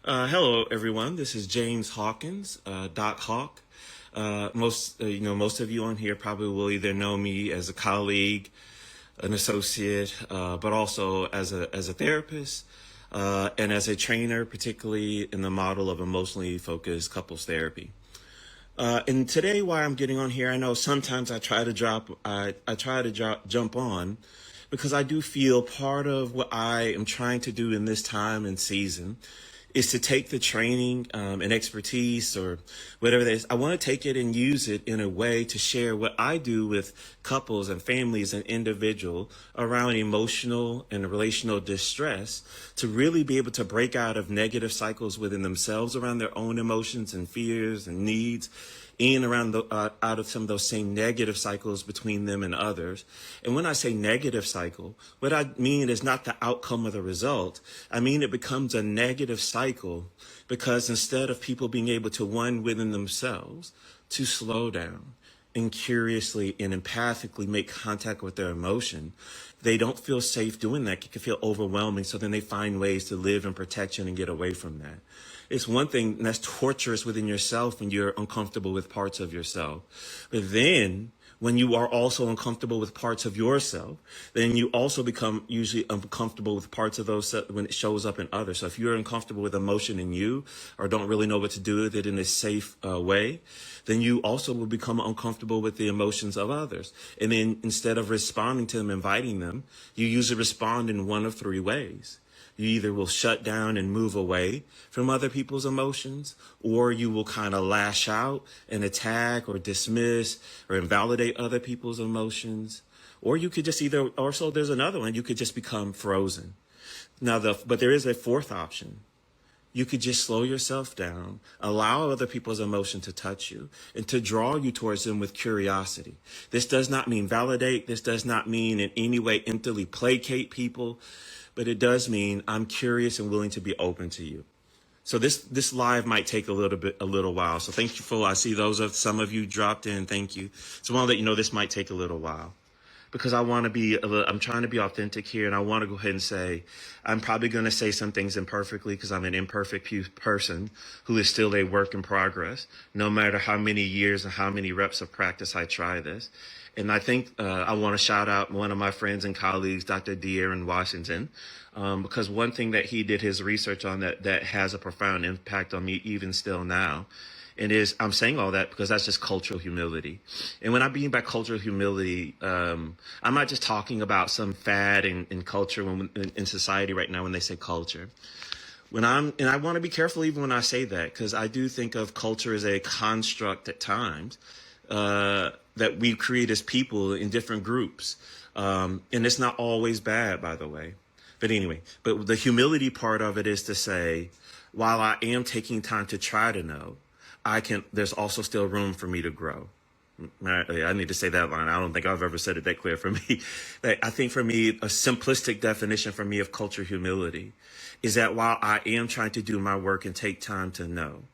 Hello, everyone. This is James Hawkins, Doc Hawk. Most of you on here probably will either know me as a colleague, an associate, but also as a therapist and as a trainer, particularly in the model of emotionally focused couples therapy. And today, why I'm getting on here, I know sometimes I jump on because I do feel part of what I am trying to do in this time and season is to take the training and expertise or whatever that is. I want to take it and use it in a way to share what I do with couples and families and individuals around emotional and relational distress to really be able to break out of negative cycles within themselves around their own emotions and fears and needs in around out of some of those same negative cycles between them and others. And when I say negative cycle, what I mean is not the outcome of the result. I mean, it becomes a negative cycle because instead of people being able to, one, within themselves, to slow down and curiously and empathically make contact with their emotion, they don't feel safe doing that. It can feel overwhelming. So then they find ways to live in protection and get away from that. It's one thing that's torturous within yourself when you're uncomfortable with parts of yourself. But then when you are also uncomfortable with parts of yourself, then you also become usually uncomfortable with parts of those when it shows up in others. So if you're uncomfortable with emotion in you or don't really know what to do with it in a safe way, then you also will become uncomfortable with the emotions of others. And then instead of responding to them, inviting them, you usually respond in one of three ways. You either will shut down and move away from other people's emotions, or you will kind of lash out and attack or dismiss or invalidate other people's emotions. Or you could just also there's another one, you could just become frozen. But there is a fourth option. You could just slow yourself down, allow other people's emotion to touch you and to draw you towards them with curiosity. This does not mean validate. This does not mean in any way emptily placate people, but it does mean I'm curious and willing to be open to you. So this live might take a little while. So thank you I see some of you dropped in. Thank you. So I want to let you know this might take a little while because I'm trying to be authentic here, and I want to go ahead and say, I'm probably going to say some things imperfectly because I'm an imperfect person who is still a work in progress, no matter how many years and how many reps of practice I try this. And I think I want to shout out one of my friends and colleagues, Dr. D. Aaron Washington, because one thing that he did his research on that has a profound impact on me even still now. And I'm saying all that because that's just cultural humility. And when I mean by cultural humility, I'm not just talking about some fad in culture in society right now when they say culture. And I want to be careful even when I say that, because I do think of culture as a construct at times that we create as people in different groups. And it's not always bad, by the way. But anyway, but the humility part of it is to say, while I am taking time to try to know, there's also still room for me to grow. I need to say that line. I don't think I've ever said it that clear for me. I think for me, a simplistic definition for me of culture humility is that while I am trying to do my work and take time to know,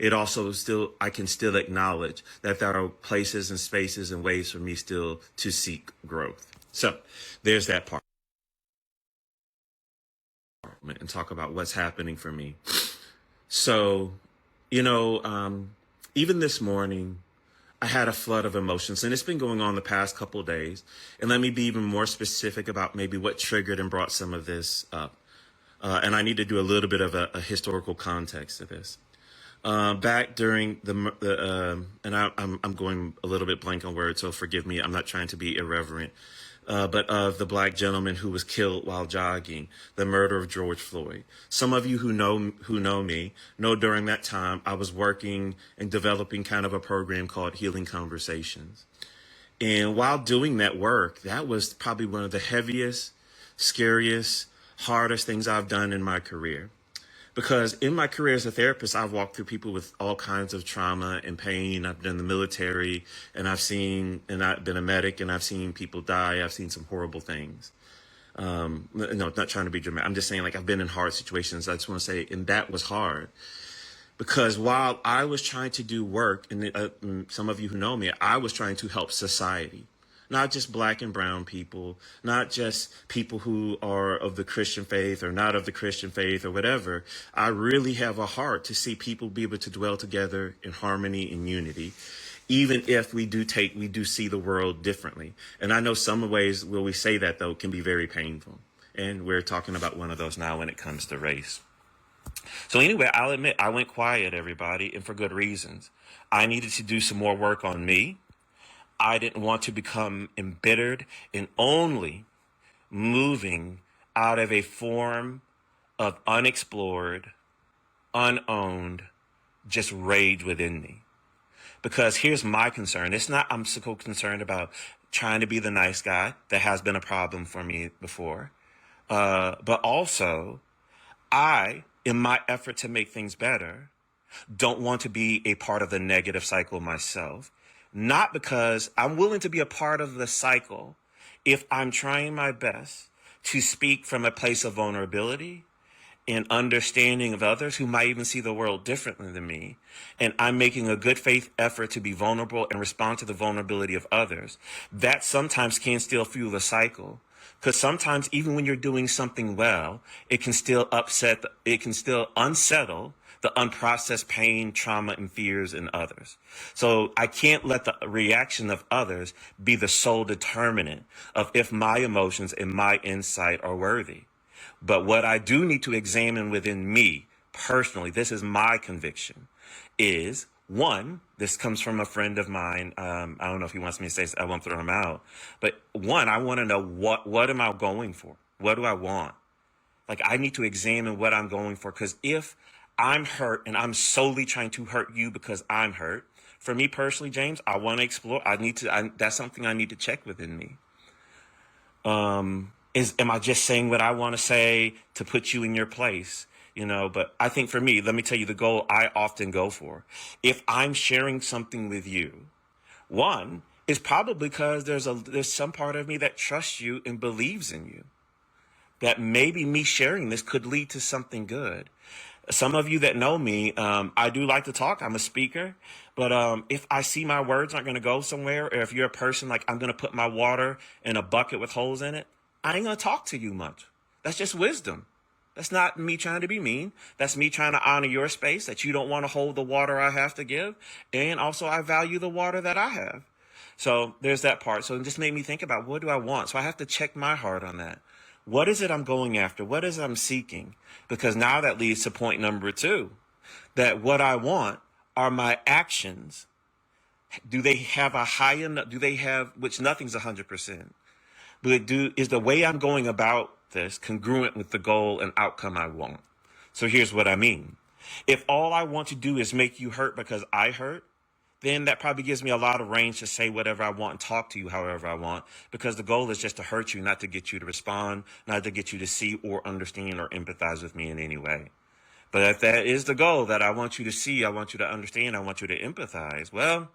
I can still acknowledge that there are places and spaces and ways for me still to seek growth. So there's that part and talk about what's happening for me. So, even this morning, I had a flood of emotions, and it's been going on the past couple of days. And let me be even more specific about maybe what triggered and brought some of this up. And I need to do a little bit of a historical context to this. Back during and I'm going a little bit blank on words, so forgive me. I'm not trying to be irreverent. But of the black gentleman who was killed while jogging, the murder of George Floyd. Some of you who know me know during that time I was working and developing kind of a program called Healing Conversations. And while doing that work, that was probably one of the heaviest, scariest, hardest things I've done in my career. Because in my career as a therapist, I've walked through people with all kinds of trauma and pain. I've been in the military, and I've been a medic, and I've seen people die. I've seen some horrible things. No, not trying to be dramatic. I'm just saying, I've been in hard situations. I just want to say, and that was hard. Because while I was trying to do work, and some of you who know me, I was trying to help society. not just black and brown people, not just people who are of the Christian faith or not of the Christian faith or whatever. I really have a heart to see people be able to dwell together in harmony and unity, even if we do see the world differently. And I know some ways where we say that, though, can be very painful. And we're talking about one of those now when it comes to race. So anyway, I'll admit I went quiet, everybody, and for good reasons. I needed to do some more work on me. I didn't want to become embittered and only moving out of a form of unexplored, unowned, just rage within me. Because here's my concern. It's not I'm so concerned about trying to be the nice guy. That has been a problem for me before. But also, I, in my effort to make things better, don't want to be a part of the negative cycle myself. Not because I'm willing to be a part of the cycle if I'm trying my best to speak from a place of vulnerability and understanding of others who might even see the world differently than me. And I'm making a good faith effort to be vulnerable and respond to the vulnerability of others. That sometimes can still fuel the cycle. Because sometimes even when you're doing something well, it can still unsettle the unprocessed pain, trauma, and fears in others. So I can't let the reaction of others be the sole determinant of if my emotions and my insight are worthy. But what I do need to examine within me personally, this is my conviction, is one, this comes from a friend of mine. I don't know if he wants me to say, I won't throw him out. But one, I want to know what am I going for? What do I want? Like, I need to examine what I'm going for. Because if I'm hurt and I'm solely trying to hurt you because I'm hurt, for me personally, James, I want to explore. That's something I need to check within me. Am I just saying what I want to say to put you in your place? But I think for me, let me tell you the goal I often go for. If I'm sharing something with you, one is probably because there's some part of me that trusts you and believes in you. That maybe me sharing this could lead to something good. Some of you that know me, I do like to talk. I'm a speaker. But if I see my words aren't going to go somewhere, or if you're a person like I'm going to put my water in a bucket with holes in it, I ain't going to talk to you much. That's just wisdom. That's not me trying to be mean. That's me trying to honor your space, that you don't want to hold the water I have to give. And also I value the water that I have. So there's that part. So it just made me think about, what do I want? So I have to check my heart on that. What is it I'm going after? What is it I'm seeking? Because now that leads to point number 2, that what I want are my actions. Do they have a high enough, which nothing's 100%, but is the way I'm going about this congruent with the goal and outcome I want? So here's what I mean. If all I want to do is make you hurt because I hurt, then that probably gives me a lot of range to say whatever I want and talk to you however I want, because the goal is just to hurt you, not to get you to respond, not to get you to see or understand or empathize with me in any way. But if that is the goal, that I want you to see, I want you to understand, I want you to empathize, well,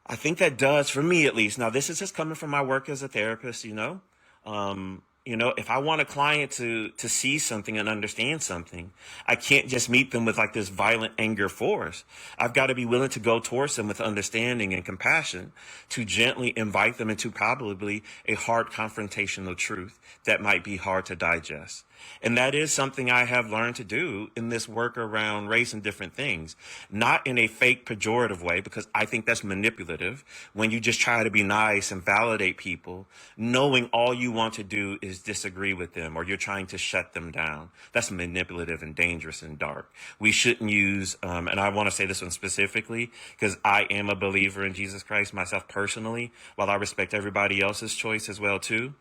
I think that does, for me at least. Now, this is just coming from my work as a therapist, if I want a client to see something and understand something, I can't just meet them with like this violent anger force. I've got to be willing to go towards them with understanding and compassion, to gently invite them into probably a hard confrontational truth that might be hard to digest. And that is something I have learned to do in this work around race and different things, not in a fake pejorative way, because I think that's manipulative when you just try to be nice and validate people, knowing all you want to do is disagree with them, or you're trying to shut them down. That's manipulative and dangerous and dark. We shouldn't use, and I want to say this one specifically, because I am a believer in Jesus Christ myself personally, while I respect everybody else's choice as well too.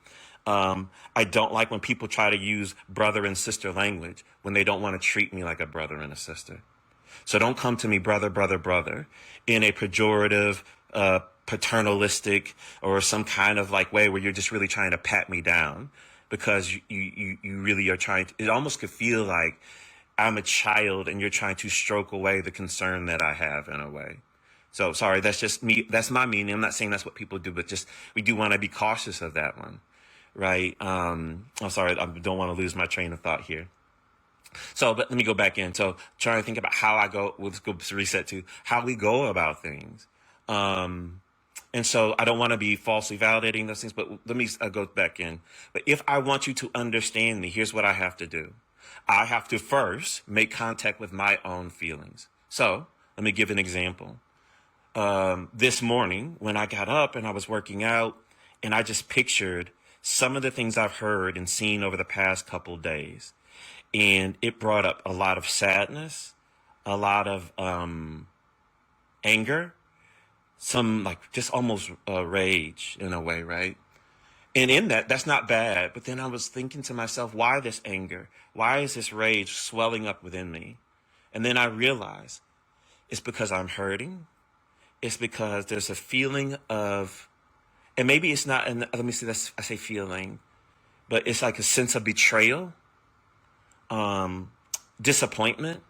I don't like when people try to use brother and sister language when they don't want to treat me like a brother and a sister. So don't come to me brother, brother, brother in a pejorative, paternalistic, or some kind of like way where you're just really trying to pat me down, because you really are trying to, it almost could feel like I'm a child and you're trying to stroke away the concern that I have in a way. So sorry, that's just me. That's my meaning. I'm not saying that's what people do, but just, we do want to be cautious of that one. Right. I'm sorry. I don't want to lose my train of thought here. So, but let me go back in. So trying to think about how I go, let's go reset to how we go about things. And so I don't want to be falsely validating those things, but let me go back in. But if I want you to understand me, here's what I have to do. I have to first make contact with my own feelings. So let me give an example. This morning when I got up and I was working out, and I just pictured some of the things I've heard and seen over the past couple days. And it brought up a lot of sadness, a lot of anger, some like just almost rage in a way, right? And in that, that's not bad. But then I was thinking to myself, why this anger? Why is this rage swelling up within me? And then I realized it's because I'm hurting. It's because there's a feeling of, and maybe it's not, and let me see, I say feeling, but it's like a sense of betrayal, disappointment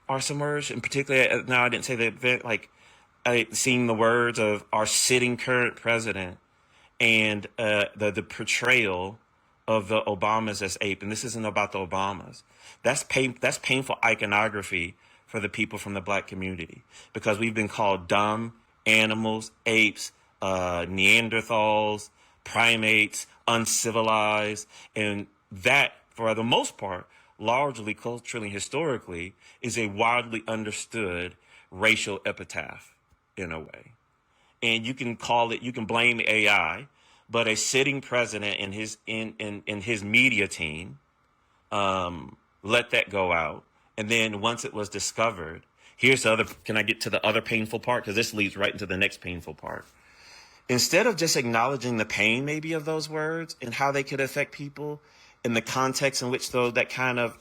are some words. In particular, now I didn't say that, like seeing the words of our sitting current president and the portrayal of the Obamas as ape. And this isn't about the Obamas. That's painful iconography for the people from the black community, because we've been called dumb, animals, apes, Neanderthals, primates, uncivilized. And that, for the most part, largely culturally, historically, is a widely understood racial epitaph in a way. And you can call it, you can blame AI, but a sitting president and his media team let that go out. And then once it was discovered, here's the other, can I get to the other painful part? Because this leads right into the next painful part. Instead of just acknowledging the pain maybe of those words and how they could affect people in the context in which that kind of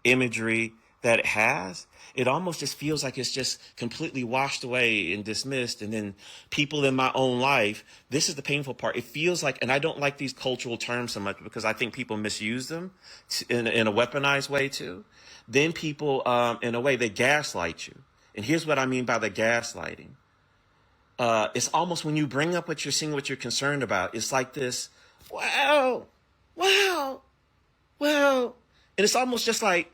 imagery that it has, it almost just feels like it's just completely washed away and dismissed. And then people in my own life, this is the painful part. It feels like, and I don't like these cultural terms so much because I think people misuse them in a weaponized way too. Then people, in a way, they gaslight you. And here's what I mean by the gaslighting. It's almost when you bring up what you're seeing, what you're concerned about, it's like this, wow, and it's almost just like,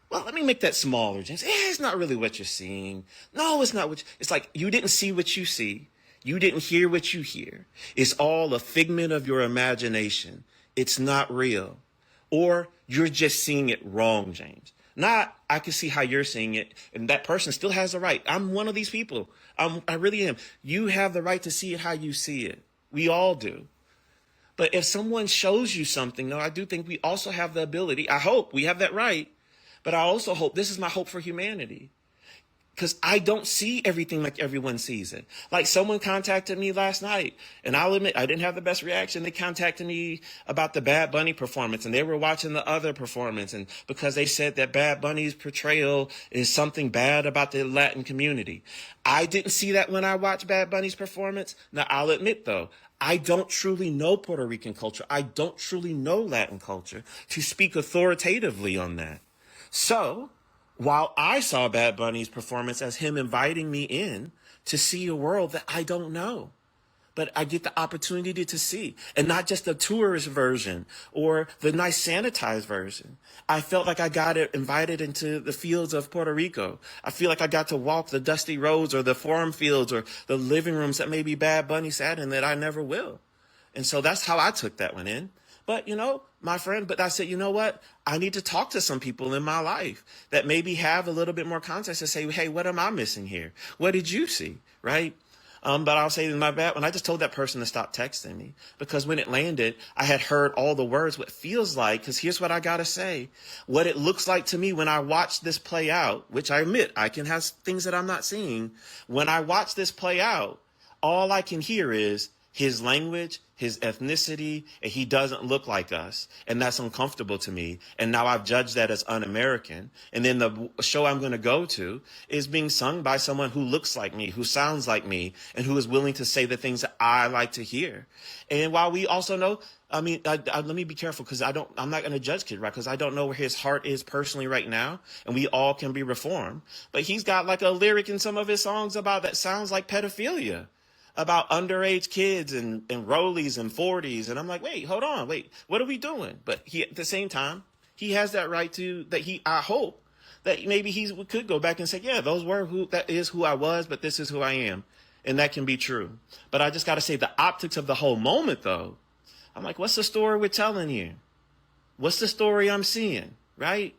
well, let me make that smaller, James. It's not really what you're seeing. No, it's not it's like you didn't see what you see. You didn't hear what you hear. It's all a figment of your imagination. It's not real. Or you're just seeing it wrong, James. Not, I can see how you're seeing it, and that person still has the right. I'm one of these people. I really am. You have the right to see it how you see it. We all do. But if someone shows you something, though, I do think we also have the ability, I hope we have that right, but I also hope, this is my hope for humanity, because I don't see everything like everyone sees it. Like someone contacted me last night, and I'll admit I didn't have the best reaction. They contacted me about the Bad Bunny performance, and they were watching the other performance, and because they said that Bad Bunny's portrayal is something bad about the Latin community. I didn't see that when I watched Bad Bunny's performance. Now, I'll admit, though, I don't truly know Puerto Rican culture. I don't truly know Latin culture to speak authoritatively on that. So, while I saw Bad Bunny's performance as him inviting me in to see a world that I don't know, but I get the opportunity to see, and not just the tourist version or the nice sanitized version. I felt like I got invited into the fields of Puerto Rico. I feel like I got to walk the dusty roads or the farm fields or the living rooms that maybe Bad Bunny sat in that I never will. And so that's how I took that one in. But, my friend, but I said, you know what? I need to talk to some people in my life that maybe have a little bit more context and say, hey, what am I missing here? What did you see? Right? But I'll say in my bad, when I just told that person to stop texting me, because when it landed, I had heard all the words, what feels like, because here's what I got to say, what it looks like to me when I watch this play out, which I admit I can have things that I'm not seeing. When I watch this play out, all I can hear is his language, his ethnicity, and he doesn't look like us. And that's uncomfortable to me. And now I've judged that as un-American. And then the show I'm going to go to is being sung by someone who looks like me, who sounds like me, and who is willing to say the things that I like to hear. And while we also know, let me be careful, because I'm not going to judge Kid Rock, because I don't know where his heart is personally right now, and we all can be reformed. But he's got like a lyric in some of his songs about that sounds like pedophilia, about underage kids and rollies and 40s. And I'm like, hold on, what are we doing? But at the same time, he has that right to, I hope that maybe he could go back and say, yeah, that is who I was, but this is who I am. And that can be true. But I just got to say the optics of the whole moment, though, I'm like, what's the story we're telling you? What's the story I'm seeing, right?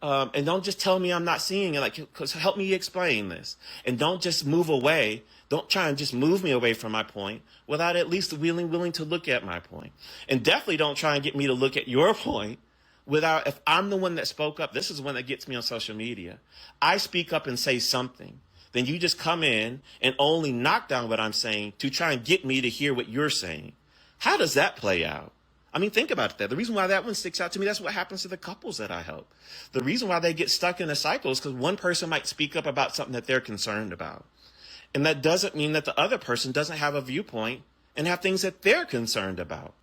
And don't just tell me I'm not seeing it, like, cause help me explain this. And don't just move away. Don't try and just move me away from my point without at least willing to look at my point. And definitely don't try and get me to look at your point without, if I'm the one that spoke up, this is the one that gets me on social media. I speak up and say something. Then you just come in and only knock down what I'm saying to try and get me to hear what you're saying. How does that play out? I mean, think about that. The reason why that one sticks out to me, that's what happens to the couples that I help. The reason why they get stuck in a cycle is because one person might speak up about something that they're concerned about. And that doesn't mean that the other person doesn't have a viewpoint and have things that they're concerned about.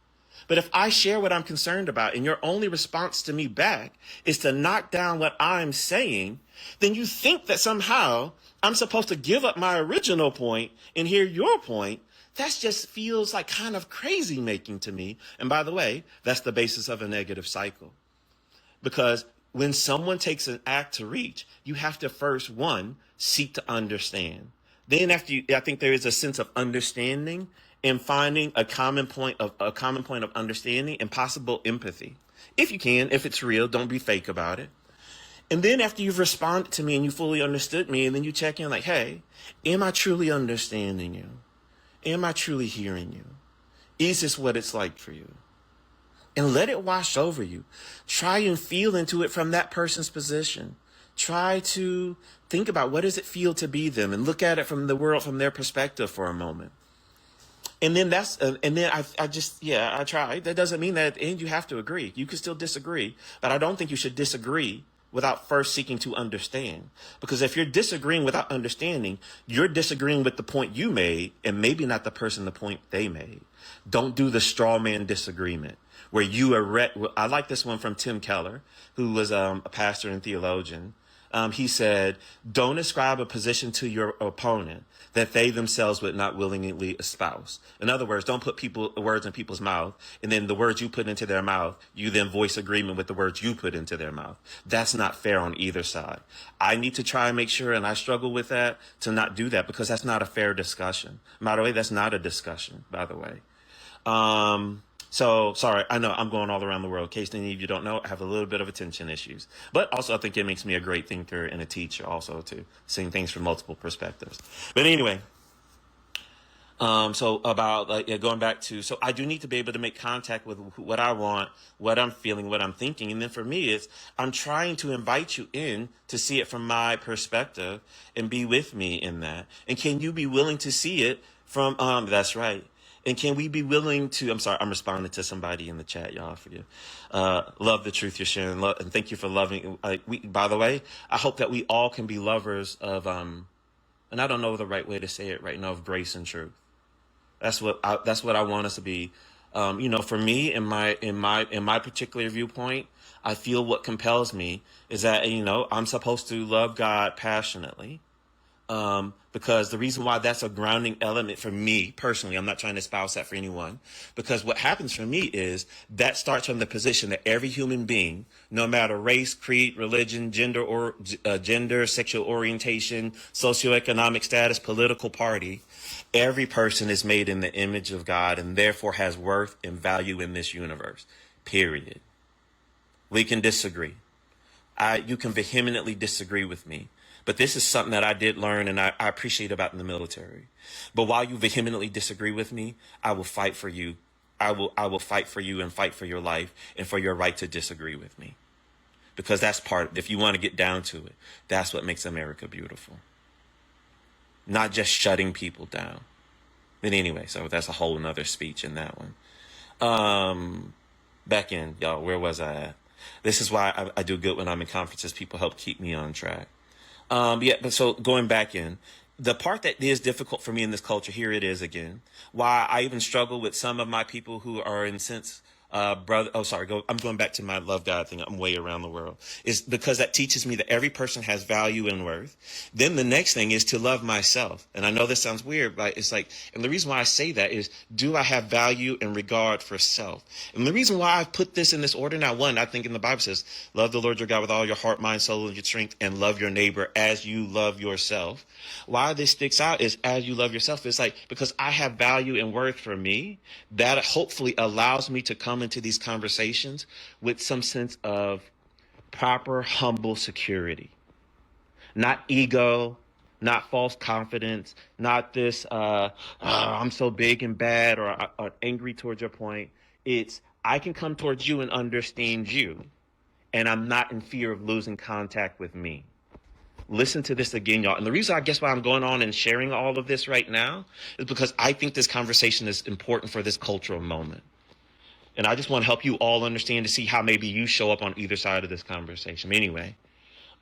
But if I share what I'm concerned about and your only response to me back is to knock down what I'm saying, then you think that somehow I'm supposed to give up my original point and hear your point. That just feels like kind of crazy making to me. And by the way, that's the basis of a negative cycle. Because when someone takes an act to reach, you have to first, one, seek to understand. Then I think there is a sense of understanding and finding a common point of understanding and possible empathy. If you can, if it's real, don't be fake about it. And then after you've responded to me and you fully understood me, and then you check in like, hey, am I truly understanding you? Am I truly hearing you? Is this what it's like for you? And let it wash over you. Try and feel into it from that person's position. Try to think about what does it feel to be them and look at it from the world, from their perspective for a moment. And then I tried. That doesn't mean that at the end you have to agree. You can still disagree, but I don't think you should disagree without first seeking to understand. Because if you're disagreeing without understanding, you're disagreeing with the point you made and maybe not the person the point they made. Don't do the straw man disagreement where I like this one from Tim Keller, who was a pastor and theologian. He said, don't ascribe a position to your opponent that they themselves would not willingly espouse. In other words, don't put words in people's mouth, and then the words you put into their mouth, you then voice agreement with the words you put into their mouth. That's not fair on either side. I need to try and make sure, and I struggle with that, to not do that, because that's not a fair discussion. By the way, that's not a discussion, by the way. So, sorry, I know I'm going all around the world. In case any of you don't know, I have a little bit of attention issues. But also, I think it makes me a great thinker and a teacher also, too, seeing things from multiple perspectives. But anyway, so I do need to be able to make contact with what I want, what I'm feeling, what I'm thinking. And then for me, I'm trying to invite you in to see it from my perspective and be with me in that. And can you be willing to see it from, that's right. And can we be willing to, I'm sorry, I'm responding to somebody in the chat, y'all, for you. Love the truth you're sharing. And thank you for loving. By the way, I hope that we all can be lovers of, and I don't know the right way to say it right now, of grace and truth. That's what I want us to be. For me, in my particular viewpoint, I feel what compels me is that, I'm supposed to love God passionately. Because the reason why that's a grounding element for me personally, I'm not trying to espouse that for anyone, because what happens for me is that starts from the position that every human being, no matter race, creed, religion, gender, sexual orientation, socioeconomic status, political party, every person is made in the image of God and therefore has worth and value in this universe, period. We can disagree. You can vehemently disagree with me. But this is something that I did learn and I appreciate about in the military. But while you vehemently disagree with me, I will fight for you. I will fight for you and fight for your life and for your right to disagree with me. Because that's if you want to get down to it, that's what makes America beautiful. Not just shutting people down. But anyway, so that's a whole nother speech in that one. Back in, y'all, where was I at? This is why I do good when I'm in conferences. People help keep me on track. But so going back in, the part that is difficult for me in this culture, here it is again, why I even struggle with some of my people who are in sense brother. Oh, sorry. I'm going back to my love God thing. I'm way around the world. Is because that teaches me that every person has value and worth. Then the next thing is to love myself. And I know this sounds weird, but it's like, and the reason why I say that is, do I have value and regard for self? And the reason why I've put this in this order now, one, I think in the Bible says, love the Lord your God with all your heart, mind, soul, and your strength, and love your neighbor as you love yourself. Why this sticks out is as you love yourself. It's like, because I have value and worth for me, that hopefully allows me to come into these conversations with some sense of proper, humble security. Not ego, not false confidence, not this, I'm so big and bad or angry towards your point. It's, I can come towards you and understand you, and I'm not in fear of losing contact with me. Listen to this again, y'all. And the reason I guess why I'm going on and sharing all of this right now is because I think this conversation is important for this cultural moment. And I just want to help you all understand to see how maybe you show up on either side of this conversation. Anyway,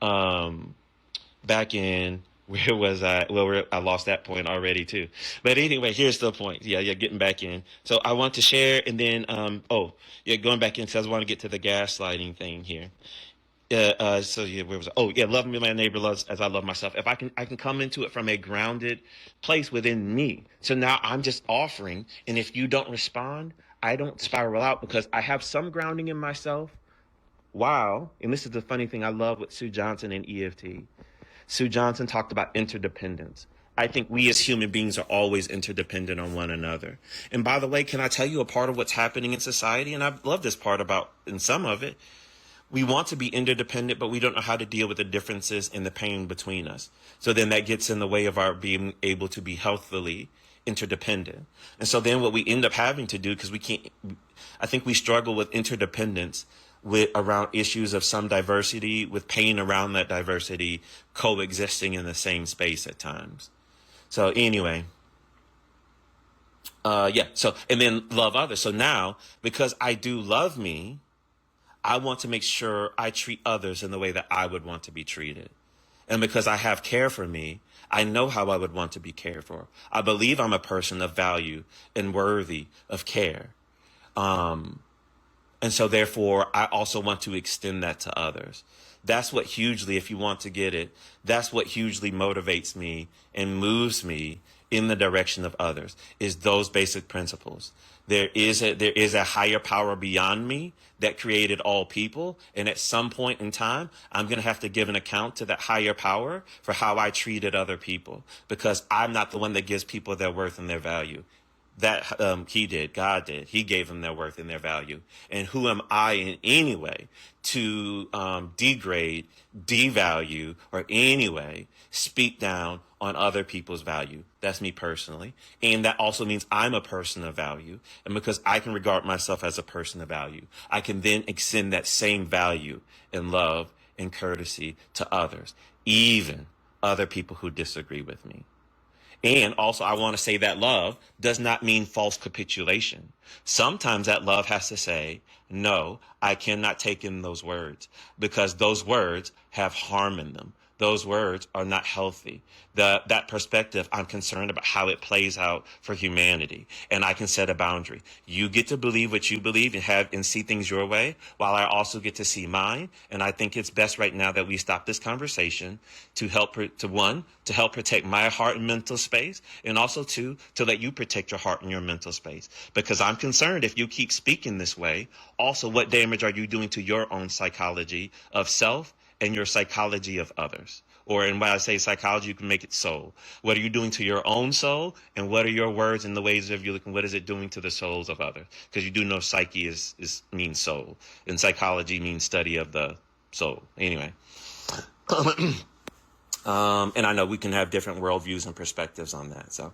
back in, where was I? Well, I lost that point already too. But anyway, here's the point. Yeah, getting back in. So I want to share, and then, going back in, because I want to get to the gaslighting thing here. Where was I? Oh, yeah, love me, my neighbor loves as I love myself. If I can come into it from a grounded place within me. So now I'm just offering, and if you don't respond, I don't spiral out because I have some grounding in myself. Wow. And this is the funny thing I love with Sue Johnson and EFT. Sue Johnson talked about interdependence. I think we as human beings are always interdependent on one another. And by the way, can I tell you a part of what's happening in society? And I love this part about, in some of it, we want to be interdependent, but we don't know how to deal with the differences and the pain between us. So then that gets in the way of our being able to be healthily interdependent. And so then what we end up having to do, because I think we struggle with interdependence with around issues of some diversity, with pain around that diversity coexisting in the same space at times. So anyway, and then love others. So now, because I do love me, I want to make sure I treat others in the way that I would want to be treated. And because I have care for me, I know how I would want to be cared for. I believe I'm a person of value and worthy of care. And so therefore, I also want to extend that to others. That's what hugely, if you want to get it, that's what hugely motivates me and moves me in the direction of others, is those basic principles. There is a higher power beyond me that created all people. And at some point in time, I'm going to have to give an account to that higher power for how I treated other people, because I'm not the one that gives people their worth and their value. That he did, God did. He gave them their worth and their value. And who am I in any way to degrade, devalue, or anyway speak down on other people's value? That's me personally. And that also means I'm a person of value. And because I can regard myself as a person of value, I can then extend that same value and love and courtesy to others, even other people who disagree with me. And also, I want to say that love does not mean false capitulation. Sometimes that love has to say, no, I cannot take in those words, because those words have harm in them. Those words are not healthy. That perspective, I'm concerned about how it plays out for humanity. And I can set a boundary. You get to believe what you believe and see things your way, while I also get to see mine. And I think it's best right now that we stop this conversation to help protect my heart and mental space, and also to let you protect your heart and your mental space. Because I'm concerned, if you keep speaking this way, also what damage are you doing to your own psychology of self and your psychology of others? Or, and when I say psychology, you can make it soul. What are you doing to your own soul? And what are your words and the ways of you looking? What is it doing to the souls of others? Because you do know psyche means soul, and psychology means study of the soul. Anyway. And I know we can have different worldviews and perspectives on that. So,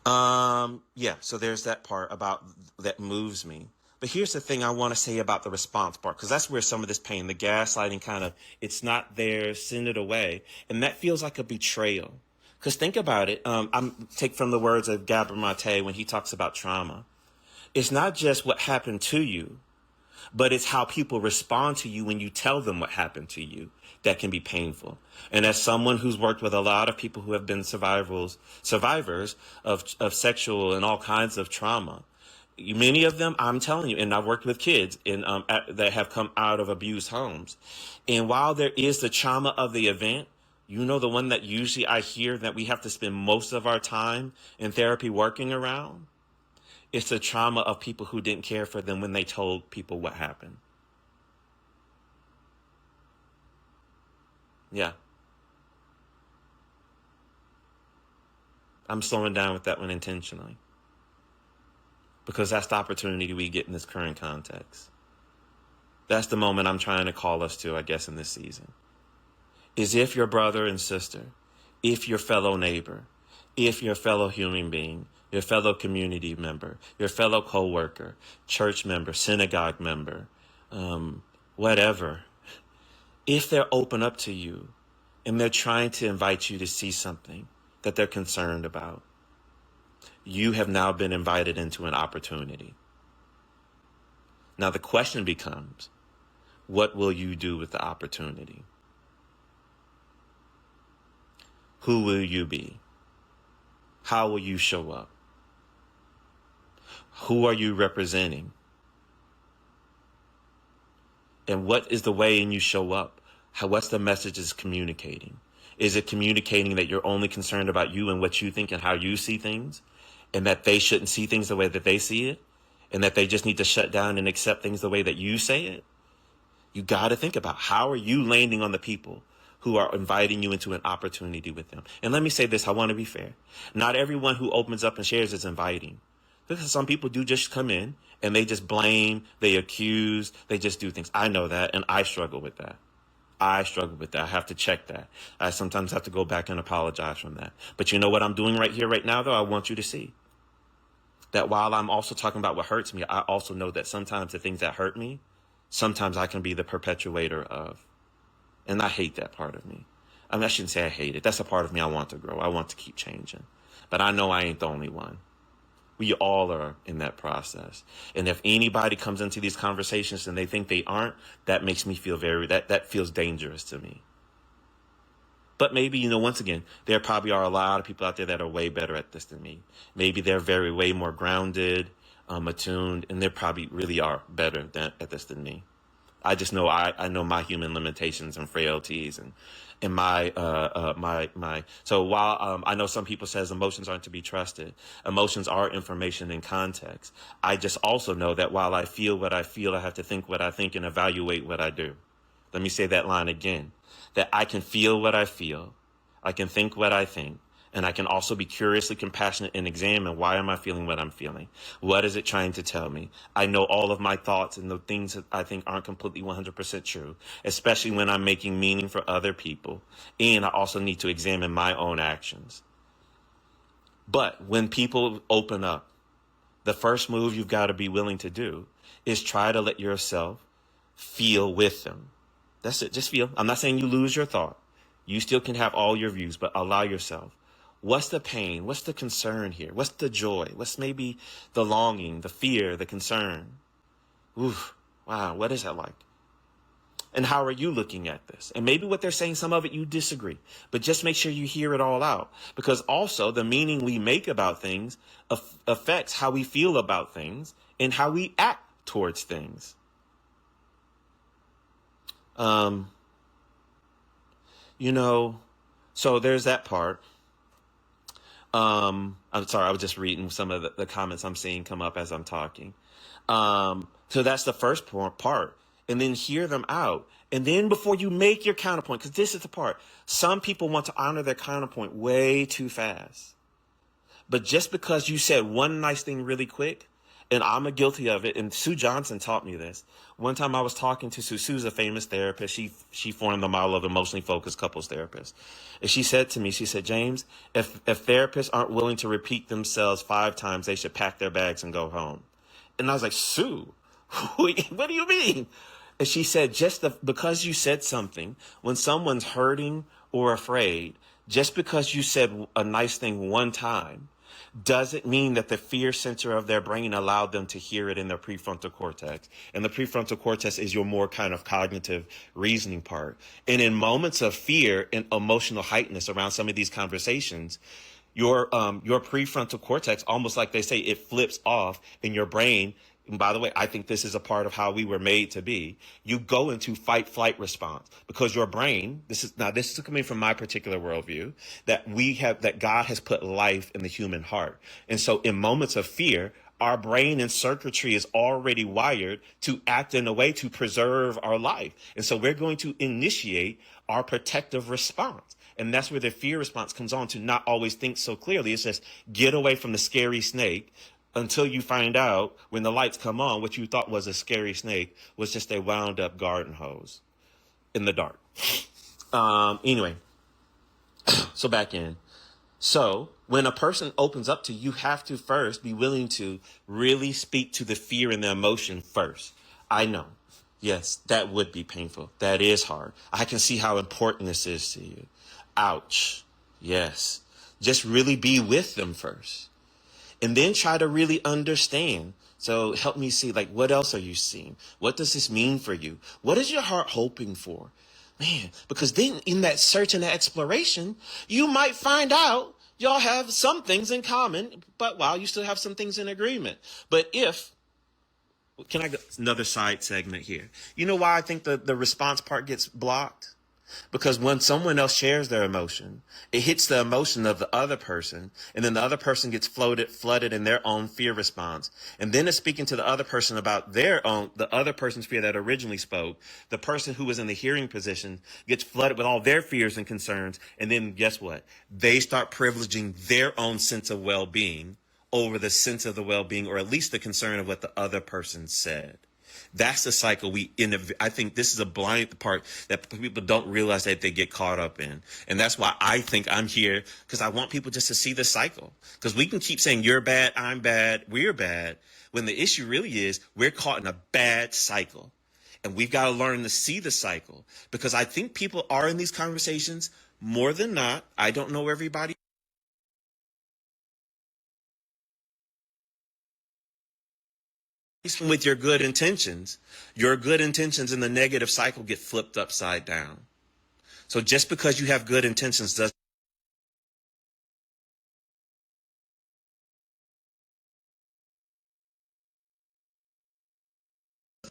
so there's that part about that moves me. But here's the thing I want to say about the response part, because that's where some of this pain, the gaslighting kind of, it's not there, send it away. And that feels like a betrayal. Because think about it. I'm take from the words of Gabor Mate when he talks about trauma. It's not just what happened to you, but it's how people respond to you when you tell them what happened to you that can be painful. And as someone who's worked with a lot of people who have been survivors of sexual and all kinds of trauma, Many of them, I'm telling you, and I've worked with kids that have come out of abused homes. And while there is the trauma of the event, the one that usually I hear that we have to spend most of our time in therapy working around, it's the trauma of people who didn't care for them when they told people what happened. Yeah. I'm slowing down with that one intentionally, because that's the opportunity we get in this current context. That's the moment I'm trying to call us to, I guess, in this season. Is if your brother and sister, if your fellow neighbor, if your fellow human being, your fellow community member, your fellow co-worker, church member, synagogue member, whatever, if they're open up to you and they're trying to invite you to see something that they're concerned about, you have now been invited into an opportunity. Now the question becomes, what will you do with the opportunity? Who will you be? How will you show up? Who are you representing? And what is the way in you show up? What's the message it's communicating? Is it communicating that you're only concerned about you and what you think and how you see things, and that they shouldn't see things the way that they see it, and that they just need to shut down and accept things the way that you say it? You got to think about, how are you landing on the people who are inviting you into an opportunity with them? And let me say this, I want to be fair. Not everyone who opens up and shares is inviting. Because some people do just come in and they just blame, they accuse, they just do things. I know that, and I struggle with that. I have to check that. I sometimes have to go back and apologize from that. But you know what I'm doing right here, right now, though? I want you to see that while I'm also talking about what hurts me, I also know that sometimes the things that hurt me, sometimes I can be the perpetuator of. And I hate that part of me. I mean, I shouldn't say I hate it. That's a part of me I want to grow. I want to keep changing. But I know I ain't the only one. We all are in that process. And if anybody comes into these conversations and they think they aren't, that makes me feel that feels dangerous to me. But maybe, once again, there probably are a lot of people out there that are way better at this than me. Maybe they're way more grounded, attuned, and they probably really are better at this than me. I just know I know my human limitations and frailties and my so while I know some people says emotions aren't to be trusted, emotions are information in context. I just also know that while I feel what I feel, I have to think what I think and evaluate what I do. Let me say that line again, that I can feel what I feel, I can think what I think, and I can also be curiously compassionate and examine, why am I feeling what I'm feeling? What is it trying to tell me? I know all of my thoughts and the things that I think aren't completely 100% true, especially when I'm making meaning for other people. And I also need to examine my own actions. But when people open up, the first move you've got to be willing to do is try to let yourself feel with them. That's it. Just feel. I'm not saying you lose your thought. You still can have all your views, but allow yourself. What's the pain? What's the concern here? What's the joy? What's maybe the longing, the fear, the concern? Oof, wow, what is that like? And how are you looking at this? And maybe what they're saying, some of it you disagree, but just make sure you hear it all out. Because also the meaning we make about things affects how we feel about things and how we act towards things. So there's that part. I'm sorry, I was just reading some of the comments I'm seeing come up as I'm talking. So that's the first part. And then hear them out. And then before you make your counterpoint, because this is the part, some people want to honor their counterpoint way too fast. But just because you said one nice thing really quick, and I'm guilty of it, and Sue Johnson taught me this. One time I was talking to Sue. Sue's a famous therapist. She formed the model of emotionally focused couples therapist. And she said to me, James, if therapists aren't willing to repeat themselves 5 times, they should pack their bags and go home. And I was like, Sue, what do you mean? And she said, because you said something, when someone's hurting or afraid, just because you said a nice thing one time, doesn't mean that the fear center of their brain allowed them to hear it in their prefrontal cortex. And the prefrontal cortex is your more kind of cognitive reasoning part. And in moments of fear and emotional heightenedness around some of these conversations, your prefrontal cortex, almost like they say, it flips off in your brain. And by the way, I think this is a part of how we were made to be. You go into fight flight response because your brain, this is coming from my particular worldview, that God has put life in the human heart. And so in moments of fear, our brain and circuitry is already wired to act in a way to preserve our life. And so we're going to initiate our protective response. And that's where the fear response comes on, to not always think so clearly. It says, get away from the scary snake, until you find out when the lights come on, what you thought was a scary snake was just a wound up garden hose in the dark. Anyway, so back in. So when a person opens up to you, you have to first be willing to really speak to the fear and the emotion first. I know. Yes, that would be painful. That is hard. I can see how important this is to you. Ouch. Yes. Just really be with them first. And then try to really understand. So help me see, like, what else are you seeing? What does this mean for you? What is your heart hoping for? Man, because then in that search and that exploration, you might find out y'all have some things in common, but while you still have some things in agreement. But can I go another side segment here? You know why I think the response part gets blocked? Because when someone else shares their emotion, it hits the emotion of the other person, and then the other person gets flooded in their own fear response. And then it's speaking to the other person about the other person's fear that originally spoke. The person who was in the hearing position gets flooded with all their fears and concerns. And then guess what? They start privileging their own sense of well-being over the sense of the well-being, or at least the concern of what the other person said. That's the cycle I think this is a blind part that people don't realize that they get caught up in. And that's why I think I'm here, because I want people just to see the cycle. Because we can keep saying you're bad, I'm bad, we're bad, when the issue really is we're caught in a bad cycle. And we've got to learn to see the cycle, because I think people are in these conversations more than not. I don't know everybody. With your good intentions in the negative cycle get flipped upside down. So just because you have good intentions doesn't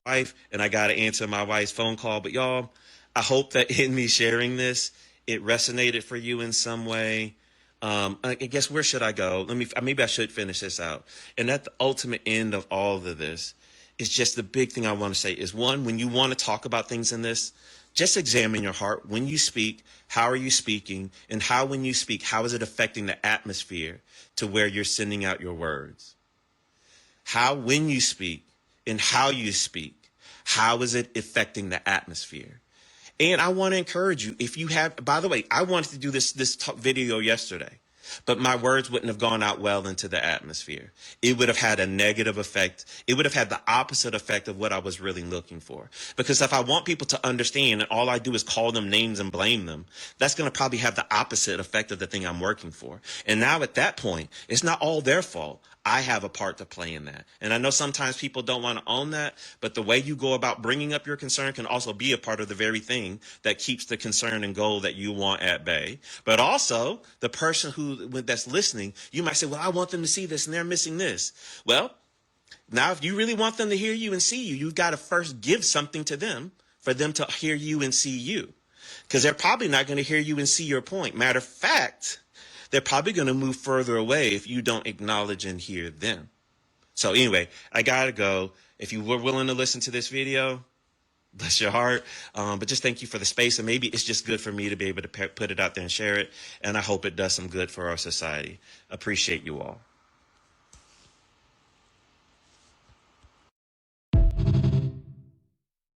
wife, and I got to answer my wife's phone call. But y'all, I hope that in me sharing this, it resonated for you in some way. I guess, where should I go? Maybe I should finish this out. And at the ultimate end of all of this is just the big thing I want to say is, one, when you want to talk about things in this, just examine your heart. When you speak, how are you speaking? And when you speak, how is it affecting the atmosphere to where you're sending out your words? When you speak and how you speak, how is it affecting the atmosphere? And I want to encourage you, if you have, by the way, I wanted to do this video yesterday, but my words wouldn't have gone out well into the atmosphere. It would have had a negative effect. It would have had the opposite effect of what I was really looking for. Because if I want people to understand and all I do is call them names and blame them, that's going to probably have the opposite effect of the thing I'm working for. And now at that point, it's not all their fault. I have a part to play in that. And I know sometimes people don't want to own that, but the way you go about bringing up your concern can also be a part of the very thing that keeps the concern and goal that you want at bay. But also, the person that's listening, you might say, well, I want them to see this and they're missing this. Well, now if you really want them to hear you and see you, you've got to first give something to them for them to hear you and see you. Because they're probably not going to hear you and see your point. Matter of fact, they're probably going to move further away if you don't acknowledge and hear them. So anyway, I got to go. If you were willing to listen to this video, bless your heart. But just thank you for the space. And maybe it's just good for me to be able to put it out there and share it. And I hope it does some good for our society. Appreciate you all.